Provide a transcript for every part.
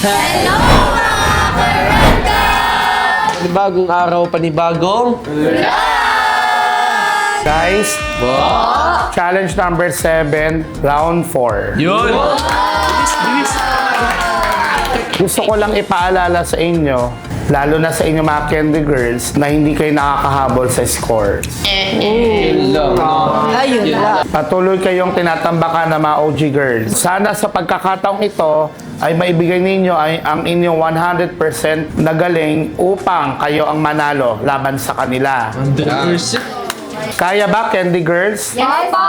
Hello mga Karangga! Panibagong araw, panibagong Guys, challenge number 7, round 4. yun! Gusto ko lang ipaalala sa inyo, lalo na sa inyo mga Candy Girls, na hindi kayo nakakahabol sa scores. Ayun lang. Patuloy kayong tinatambakan ng mga OG Girls. Sana sa pagkakataong ito ay maibigay ninyo ay ang inyong 100% na galing upang kayo ang manalo laban sa kanila. 100%. Kaya ba, Candy Girls? Yes po!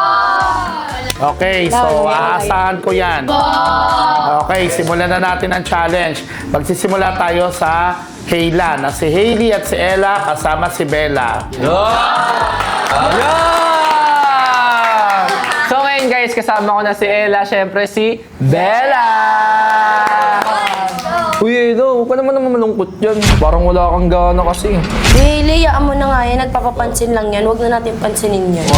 Okay, so aasahan ko yan. Okay, simulan na natin ang challenge. Magsisimula tayo sa Kayla, na si Hailey at si Ella kasama si Bella. So ngayon guys, kasama ko na si Ella, syempre si Bella! Uy, Edo, huwag ka naman malungkot yan. Parang wala kang gana kasi. Hailey, yaan mo na nga yan. Nagpapapansin lang yan. Huwag na natin pansinin yan.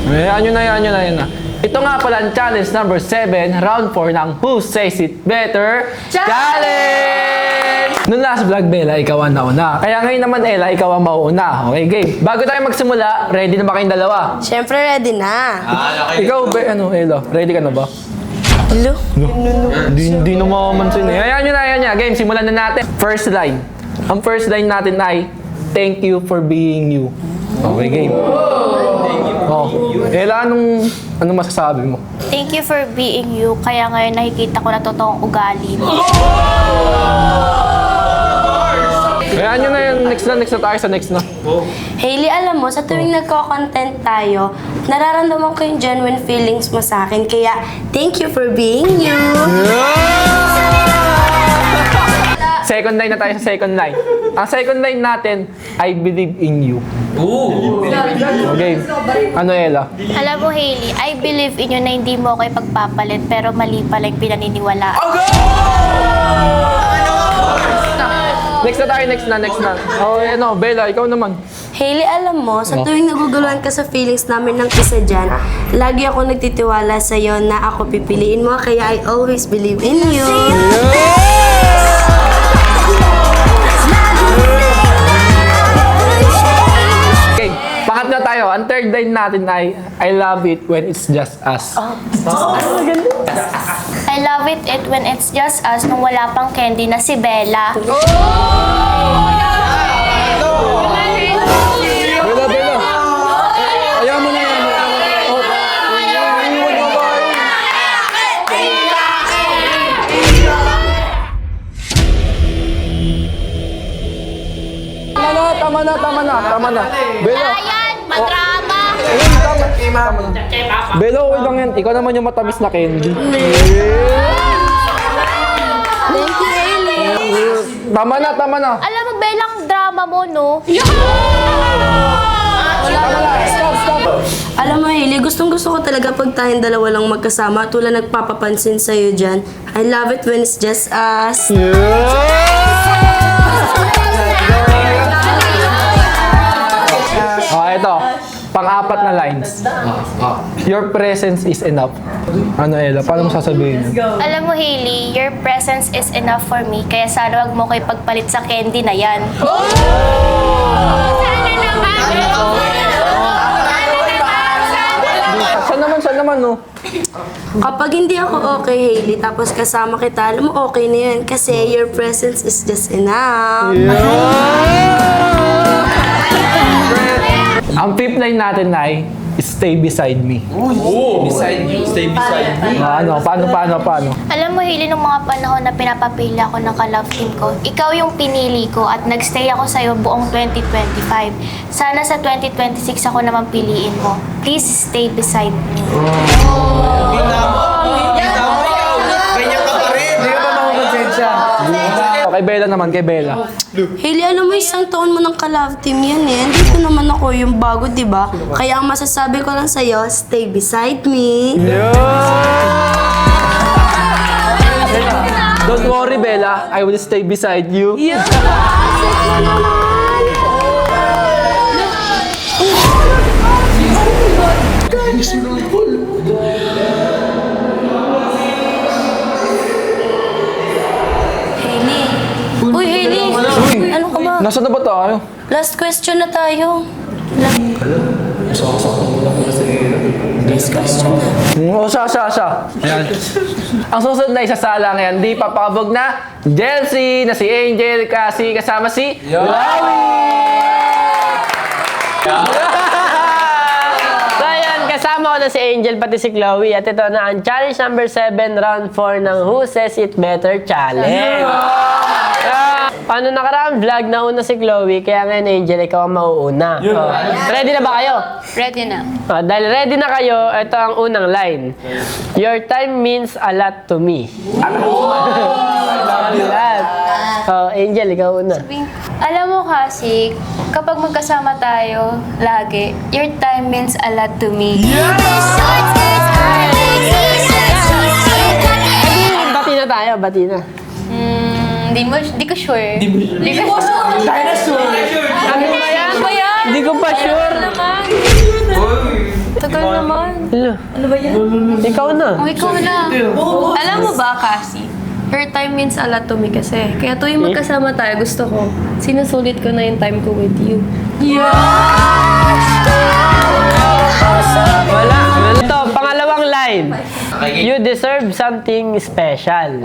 Yan yun na. Ito nga pala ang challenge number 7, round 4 ng Who Says It Better Challenge! Noong last vlog, Bella, ikaw ang nauna. Kaya ngayon naman, Ella, ikaw ang mauuna. Okay, game. Bago tayo magsimula, ready na ba kayong dalawa? Siyempre, ready na. Ikaw, Ella, ready ka na ba? Hello? Hindi na makamansin eh. Ayan nyo. Game, simulan na natin. First line. Ang first line natin ay, thank you for being you. Okay, game. Oh. Ella, anong masasabi mo? Thank you for being you. Kaya ngayon nakikita ko na totoong ugali mo. Ayan na yun. Next na tayo sa next na. Hailey, alam mo, sa tuwing nagko-content tayo, nararamdaman ko yung genuine feelings mo sa akin. Kaya, thank you for being you. Second line na tayo sa second line. Ang second line natin, I believe in you. Okay. Ano, Ella? Alam mo, Hailey, I believe in you na hindi mo ako ipagpapalit pero mali pala yung pinaniniwalaan. Next na. Oh, Bella, ikaw naman. Hailey, alam mo, sa tuwing naguguluhan ka sa feelings namin ng isa dyan, lagi ako nagtitiwala sa'yo na ako pipiliin mo, kaya I always believe in you. Okay, pangatlo tayo. Ang third line natin ay, I love it when it's just us. I love it when it's just us nung wala pang candy na si Bella. Bella. Ayaw mo na yan. Tama na. Bella. Ayan, madrama! Bella, okay lang yan. Ikaw naman yung matamis na candy. Thank you, Hailey. Tama na. Alam mo, Bella, ang drama mo, no? Stop. Alam mo, Hailey, gustong-gusto ko talaga pag tayong dalawa lang magkasama at wala nagpapapansin sa'yo dyan. I love it when it's just us. Ito. Pang-apat na lines. Your presence is enough. Ano, Ella? Paano mo sasabihin yun? Alam mo, Hailey, your presence is enough for me. Kaya sana wag mo ko ipagpalit sa candy na yan. Saan naman, no? Kapag hindi ako okay, Hailey, tapos kasama kita, alam mo, okay na yun. Kasi your presence is just enough. Ang fifth line natin ay, stay beside me. Beside you, stay beside me. Paano? Alam mo, Hailey, nung mga panahon na pinapapili ako ng ka-love team ko, ikaw yung pinili ko at nagstay ako sa'yo buong 2025. Sana sa 2026 ako naman piliin mo. Please stay beside me. Kay Bella naman, kay Bella. Hailey, alam mo, isang taon mo ng ka-love team yan eh. Dito naman ako yung bago, di ba? Kaya ang masasabi ko lang sa'yo, stay beside me. Don't worry, Bella. I will stay beside you. Nasaan na ba tayo? Last question na tayo. Last question na. Oo, siya. Ayan. Ang susunod na isasala ngayon, di papabog na Jelsie, na si Angel, kasi kasama si So ayan, kasama ko na si Angel pati si Chloe at ito na ang challenge number 7, round 4 ng Who Says It Better Challenge. Paano nakaraang vlog, nauna si Chloe, kaya ngayon Angel, ikaw ang mauuna. Oh. Ready na ba kayo? Ready na. Dahil ready na kayo, ito ang unang line. Your time means a lot to me. Angel, ikaw una. Alam mo kasi, kapag magkasama tayo lagi, your time means a lot to me. Bati na tayo, bati na. Di ko sure. Di ko sure. Ano ba yan? Hindi ko pa sure. Tagal naman. Ano ba yan? Ikaw na. Oh, ikaw na. Alam mo ba kasi, your time means a lot to me kasi. Kaya tuwing magkasama tayo, gusto ko, sinusulit ko na yung time ko with you. Wala. Ito, pangalawang line. You deserve something special.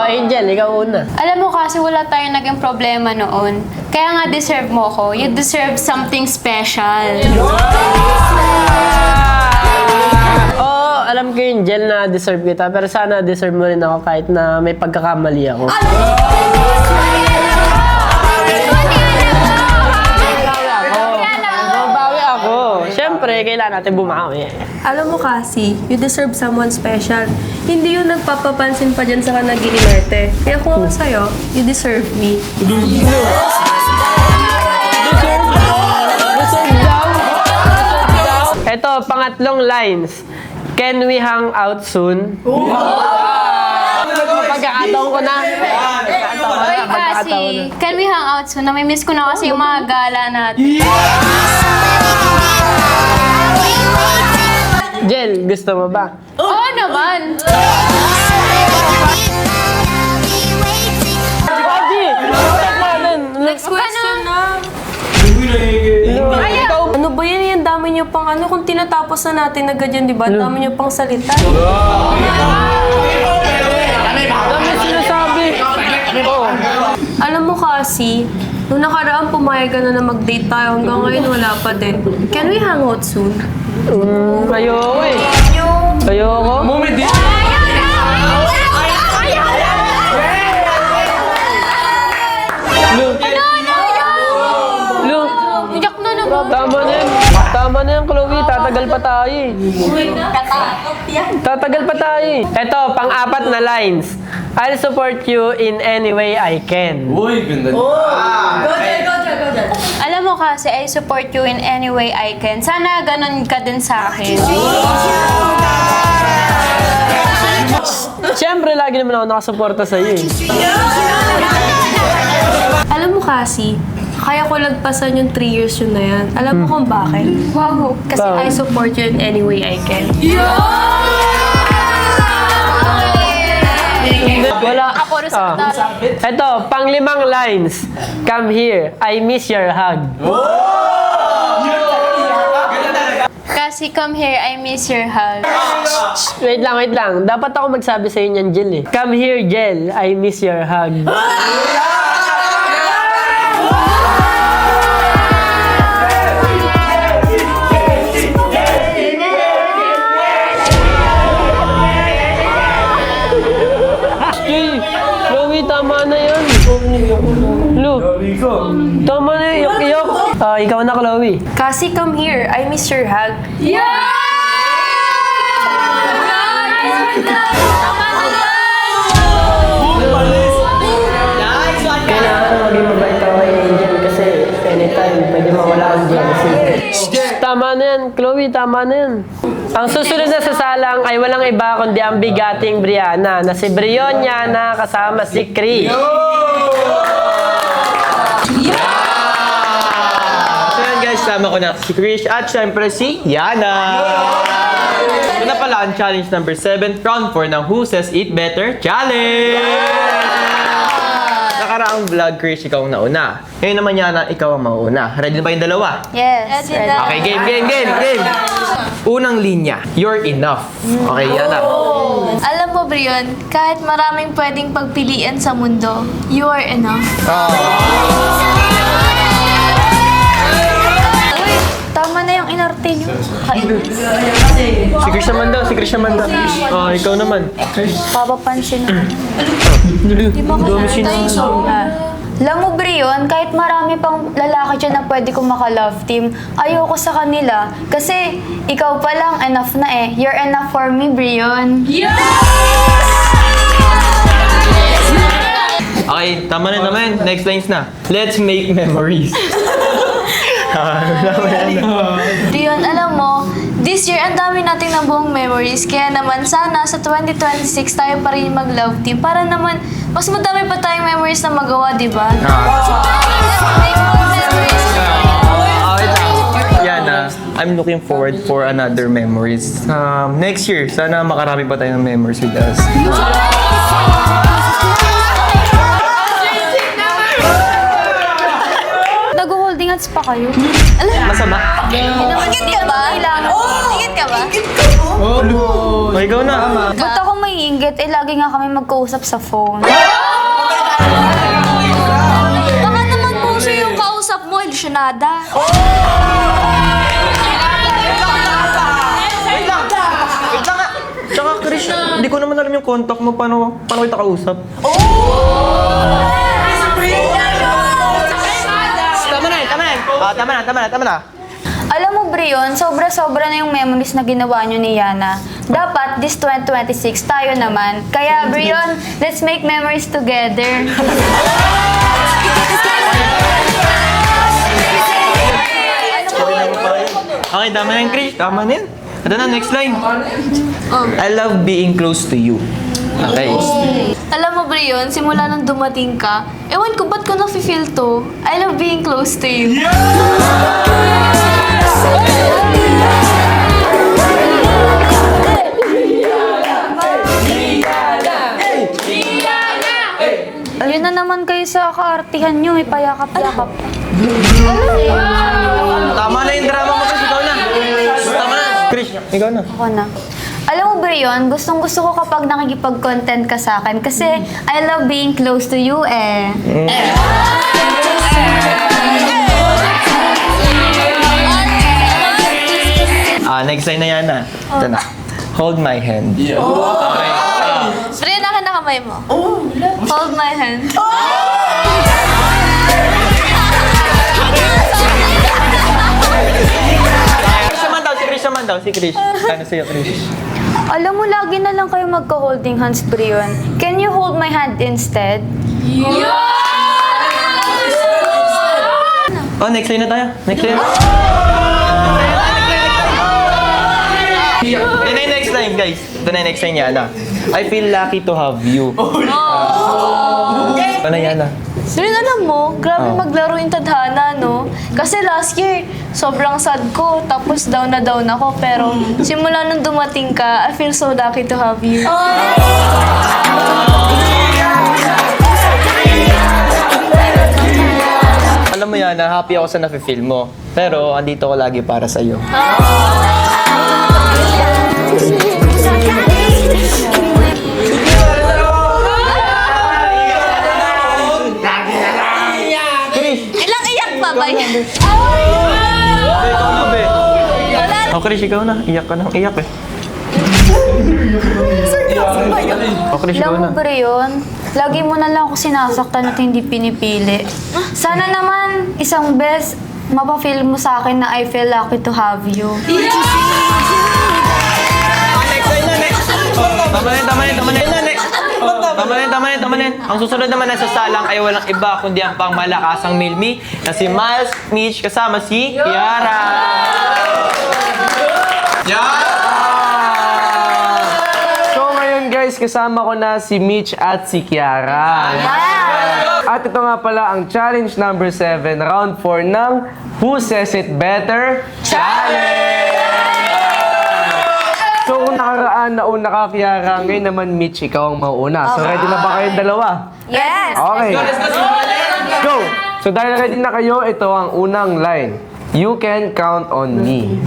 Angel, ikaw una. Alam mo kasi wala tayong naging problema noon. Kaya nga deserve mo ko. You deserve something special. Alam ko yung Angel na deserve kita, pero sana deserve mo rin ako kahit na may pagkakamali ako. Mabawi ako. Siyempre, kailangan natin bumawi. Alam mo kasi, you deserve someone special. Hindi yun nagpapapansin pa dyan sa ka nag-iinerte. Kaya kung ako sa'yo, you deserve me. Ito, pangatlong lines. Can we hang out soon? Pagkakataon ko na. Oy, kasi, can we hang out soon? Namimiss ko na kasi yung mga gala natin. Jel, gusto mo ba? Oo naman. Next question na. Kaya, Ano ba yan? Ang dami niyo pang ano, kung tinatapos na natin agad yan, di ba? Ang dami niyo pang salita. Dami sinasabi. Alam mo kasi, nung nakaraan pumayag ka na mag-date tayo, hanggang ngayon wala pa din. Can we hang out soon? Ayoko eh. Ayoko. Lu, iyak na naman. tama na yan, Chloe. Tatagal pa tayo eh. Tatagal pa tayo eh. Ito, pang-apat na lines. I'll support you in any way I can. Uy, ganda. Alam mo kasi, I support you in any way I can. Sana ganun ka din sa akin. Siyempre, lagi naman ako nakasuporta sa'yo eh. Alam mo kasi, kaya ko lagpasan yung 3 years yun na yan. Alam mo kung bakit? Wow. Kasi I support you in any way I can. Wala. Ako rin sa Ito, pang-5 lines. Come here, I miss your hug. Kasi come here, I miss your hug. Wait lang. Dapat ako magsabi sa'yo niyan, Jel eh. Come here, Jel, I miss your hug. Chloe, tama na yun. Lu, tama na yun. Iyok. Ikaw na, Chloe. Kasi come here, I miss your hug. Kailangan maging mabait ako kay Angel kasi anytime pwede mawala ang jealousy. Tama na yan, Chloe, tama na yan. Ang susunod na sasalang ay walang iba kundi ang bigating Brianna na si Brionia na kasama si Chris. So yan guys, sama ko na si Krish at syempre si Yana. Ito na pala ang challenge number 7, round 4 ng Who Says It Better Challenge! nakaraang vlog, Krish, ikaw ang nauna. Ngayon naman Yana, ikaw ang mauuna. Ready na ba yung dalawa? Yes. Okay, game. Unang linya, you're enough. Okay, Yana. Alam mo, Brion, kahit maraming pwedeng pagpilian sa mundo, you are enough. Uy, tama na yung inarte niyo. Si Krish naman daw. Oh, ikaw naman. Papapansin mo. Di ba alam mo, Brion, kahit marami pang lalaki dyan na pwede kong maka-love team, ayoko sa kanila. Kasi ikaw pa lang, enough na eh. You're enough for me, Brion. Okay, tama na naman. Next lines na. Let's make memories. Brion, alam mo, this year, ang dami nating nabuong memories. Kaya naman, sana sa 2026 tayo pa rin mag-love team. Para naman, mas madami pa tayong memories na magawa, di ba? Let's make more memories. Yana, I'm looking forward for another memories. Next year, sana makarami pa tayo ng memories with us. Nag-holding hands pa kayo? Alam, Masama? Higit ka ba? Higit ka ba? Oh, ikaw na. Ba't ako maiinggit? Eh, lagi nga kami magkausap sa phone. Baka naman po siya yung kausap mo, ilusyonada. Wait lang nga. Tsaka, Krish, hindi ko naman alam yung contact mo. Paano kita kausap? Tama na. Alam mo, Brion, sobra-sobra na yung memories na ginawa nyo ni Yana. Dapat, this 2026, tayo naman. Kaya, Brion, let's make memories together. Okay, tama na yun, Krish. Tama na yun. Ito na, next line. I love being close to you. Okay. Alam mo, Brion, simula nung dumating ka, ewan ko ba't ko na-feel to? I love being close to you. Yun na naman kayo sa kaartihan nyo, ipayakap-yakap. Tama na yung drama mo, Krish. Ikaw na. Tama na. Krish, ikaw na. Ako na. Alam mo, Brion, gustong-gusto ko kapag nakikipag-content ka sa akin kasi I love being close to you eh. Next line na yan na. Ito na. Hold my hand. Okay. Brion, akin na kamay mo. Hold my hand. Si Krish. Ano sa'yo, Krish? Alam mo, lagi na lang kayo magka-holding hands, Brion. Can you hold my hand instead? Oh, next line na tayo. Next line. Ito na yung next line, guys. Ito na yung next line, Yana. I feel lucky to have you. Ito na, Yana. Brion, alam mo, grabe maglaro yung tadhana, no? Kasi last year, sobrang sad ko, tapos down na down ako. Pero simula nung dumating ka, I feel so lucky to have you. Alam mo, Yana, happy ako sa nafe-feel mo. Pero, andito ko lagi para sa'yo. Ilang iyak pa ba yan? Ikaw na, be. Oh, Krish, ikaw na. Iyak ka nang iyak eh. Oh, Krish, ikaw Alam mo, na. Brion, lagi mo na lang ako sinasaktan at hindi pinipili. Sana naman, isang beses, mapafeel mo sa akin na I feel lucky to have you. Tama na. Ang susunod naman na sasalang ay walang iba kundi ang pangmalakasang Milmi na si Miles Mitch kasama si Kiara. So ngayon guys, kasama ko na si Mitch at si Kiara. At ito nga pala ang challenge number 7, round 4 ng Who Says It Better Challenge! So nung nakaraan nauna ka, Kiara, ngayon naman, Mitch, ikaw ang mauuna. So, ready na ba kayong dalawa? Yes! Okay. Go! So, dahil ready na kayo, ito ang unang line. You can count on me.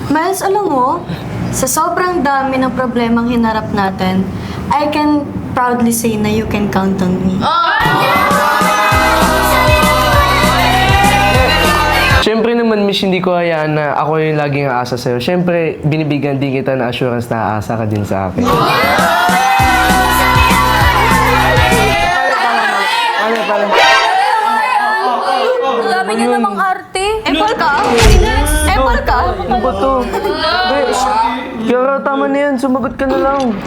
Miles, alam mo, sa sobrang dami ng problemang hinarap natin, I can proudly say na you can count on me. Siyempre naman, Mitch, hindi ko hayaan na ako yung laging aasa sa'yo. Siyempre, binibigyan din kita ng assurance na aasa ka din sa akin. Ano pala? Ang dami niyo namang arte. Epal ka? Epal ka? Ano ba to? Kiara, tama na yan. Sumagot ka na lang.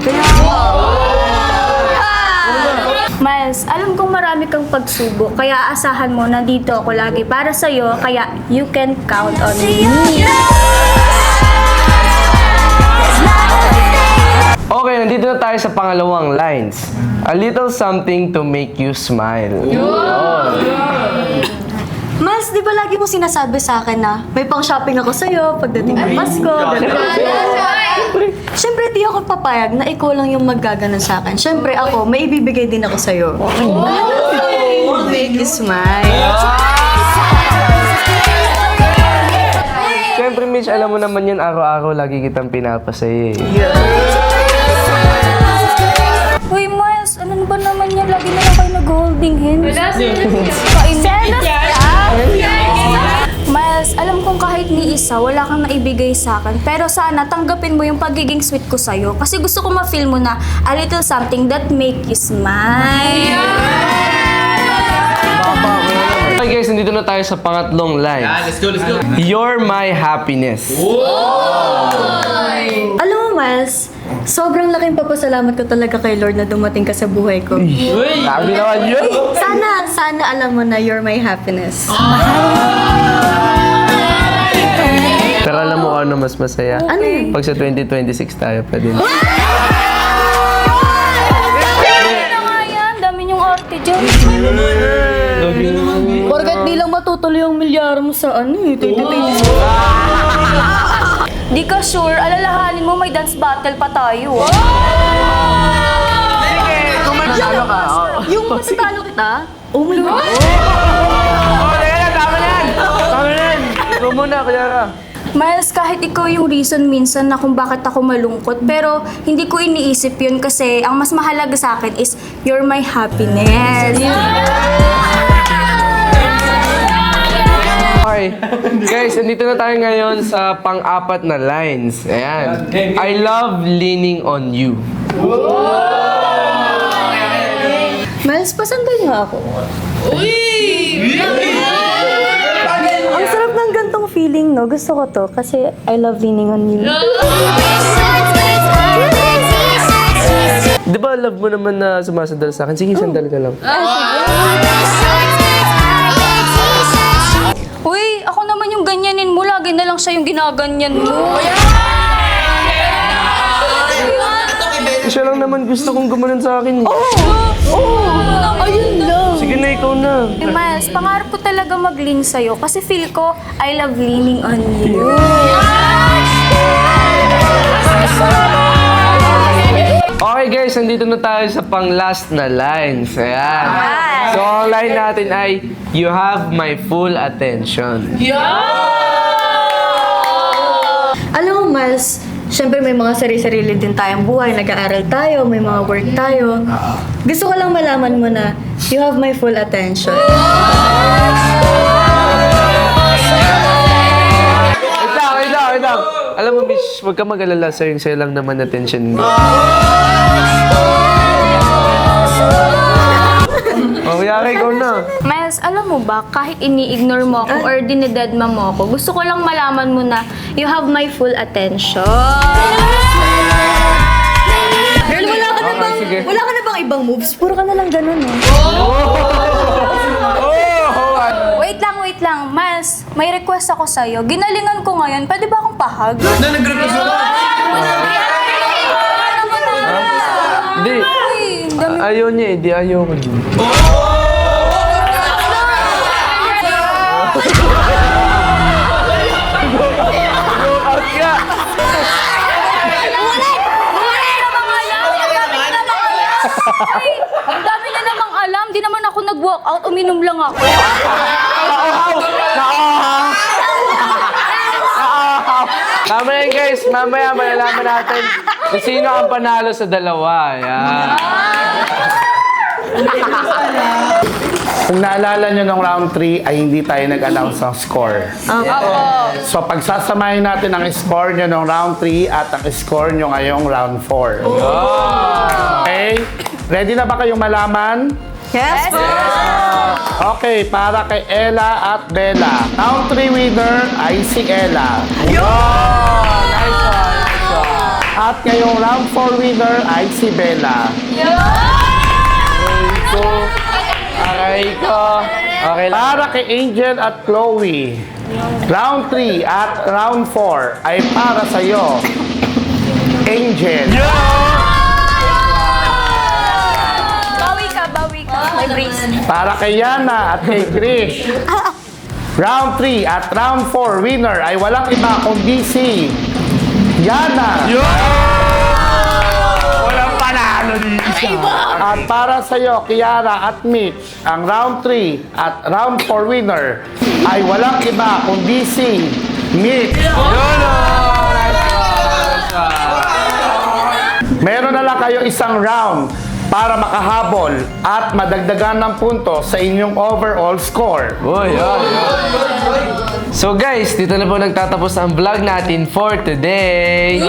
Miles, alam kong marami kang pagsubok, kaya aasahan mo na dito ako lagi para sa'yo, kaya you can count on me. Okay, nandito na tayo sa pangalawang lines. A little something to make you smile. Miles, di ba lagi mo sinasabi sa akin na may pang-shopping ako sa'yo pagdating ng Pasko? Siyempre, di ako papayag na ikaw lang yung maggaganon sa akin. Siyempre ako, may ibibigay din ako sa'yo. Make you smile. Siyempre, Mitch, alam mo naman yun, araw-araw lagi kitang pinapasaya eh. Uy, Miles, ano ba naman yan? Lagi na lang kayo nag-holding hands. Kainis ka? Miles, alam kong kahit ni isa, wala kang naibigay sa akin. Pero sana, tanggapin mo yung pagiging sweet ko sa'yo. Kasi gusto ko ma-feel mo na a little something that make you smile. Okay guys, nandito na tayo sa pangatlong line. Let's go, let's go. You're my happiness. Alam mo, Miles, sobrang laking papasalamat ko talaga kay Lord na dumating ka sa buhay ko. Sabi naman yun. Sana alam mo na you're my happiness. Pero alam mo ano mas masaya? Ano yun? Pag sa 2026 tayo pa din. Ano nga yan? Dami niyong arte dyan. Porkat bilang matutuloy yung milyar mo sa ano eh, 2026. Di ka sure, alalahanin mo may dance battle pa tayo. Kung manalo ka. Yung matatalo kita, oh my God. Tama na yan! Tama na yan! Ikaw muna, Kiara. Miles, kahit ikaw yung reason minsan na kung bakit ako malungkot, pero hindi ko iniisip yun kasi ang mas mahalaga sa akin is you're my happiness. Okay. Guys, nandito na tayo ngayon sa pang-apat na lines. Ayan. I love leaning on you. Miles, pasandal nga ako. Ang sarap ng gantong feeling, no? Gusto ko to kasi I love leaning on you. Di ba love mo naman na sumasandal sa akin? Sige, sandal ka lang. Uy, ako naman yung ganyanin mo. Lagi na lang siya yung ginaganyan mo. Siya lang naman gusto kong gumanon sa akin. Ayun lang. Sige na, ikaw na. Eh, Miles, pangarap ko talaga mag-lean sa'yo kasi feel ko I love leaning on you. Okay guys, nandito na tayo sa pang-last na lines. Ayan. So, ang line natin ay, you have my full attention. Alam mo, Miles, syempre may mga sarili-sarili din tayong buhay. Nag-aaral tayo, may mga work tayo. Gusto ko lang malaman mo na you have my full attention. Wait lang. Alam mo, Mish, huwag ka mag-alala sa'yo lang naman attention mo. Yari, ikaw na. Miles, alam mo ba, kahit ini-ignore mo ako or dinededma mo ako, gusto ko lang malaman mo na you have my full attention. Girl, sige. wala ka na bang ibang moves? Puro ka na lang ganun, eh. Wait lang. Miles, may request ako sa'yo. Ginalingan ko ngayon. Pwede ba akong pahag? Nag-request ako. Hindi. Ayaw niya eh, di ayaw ko. Ay, ang dami na namang alam. Di naman ako nag-walk out. Uminom lang ako. Tama na yun, guys. Mamaya malalaman natin kung sino ang panalo sa dalawa. Yan. Kung naalala nyo nung round 3 ay hindi tayo nag-announce ng score. So pagsasamahin natin ang score nyo nung round 3 at ang score nyo ngayong round 4. Okay? Ready na ba kayong malaman? Yes, po! Okay, para kay Ella at Bella. Round 3 winner ay si Ella. Nice one, nice one. At ngayong round 4 winner ay si Bella. Aray ko. Okay lang. Para kay Angel at Chloe. Round 3 at round 4 ay para sa'yo. Angel. Bawi ka, bawi ka. May breeze. Para kay Yana at kay Krish. Round 3 at round 4 winner ay walang iba kundi si Yana. Walang panalo dito. At para sa'yo, Kiara at Mitch, ang round 3 at round 4 winner ay walang iba kundi si Mitch. Meron na lang kayo isang round para makahabol at madagdagan ng punto sa inyong overall score. Uy. So guys, dito na po nagtatapos ang vlog natin for today.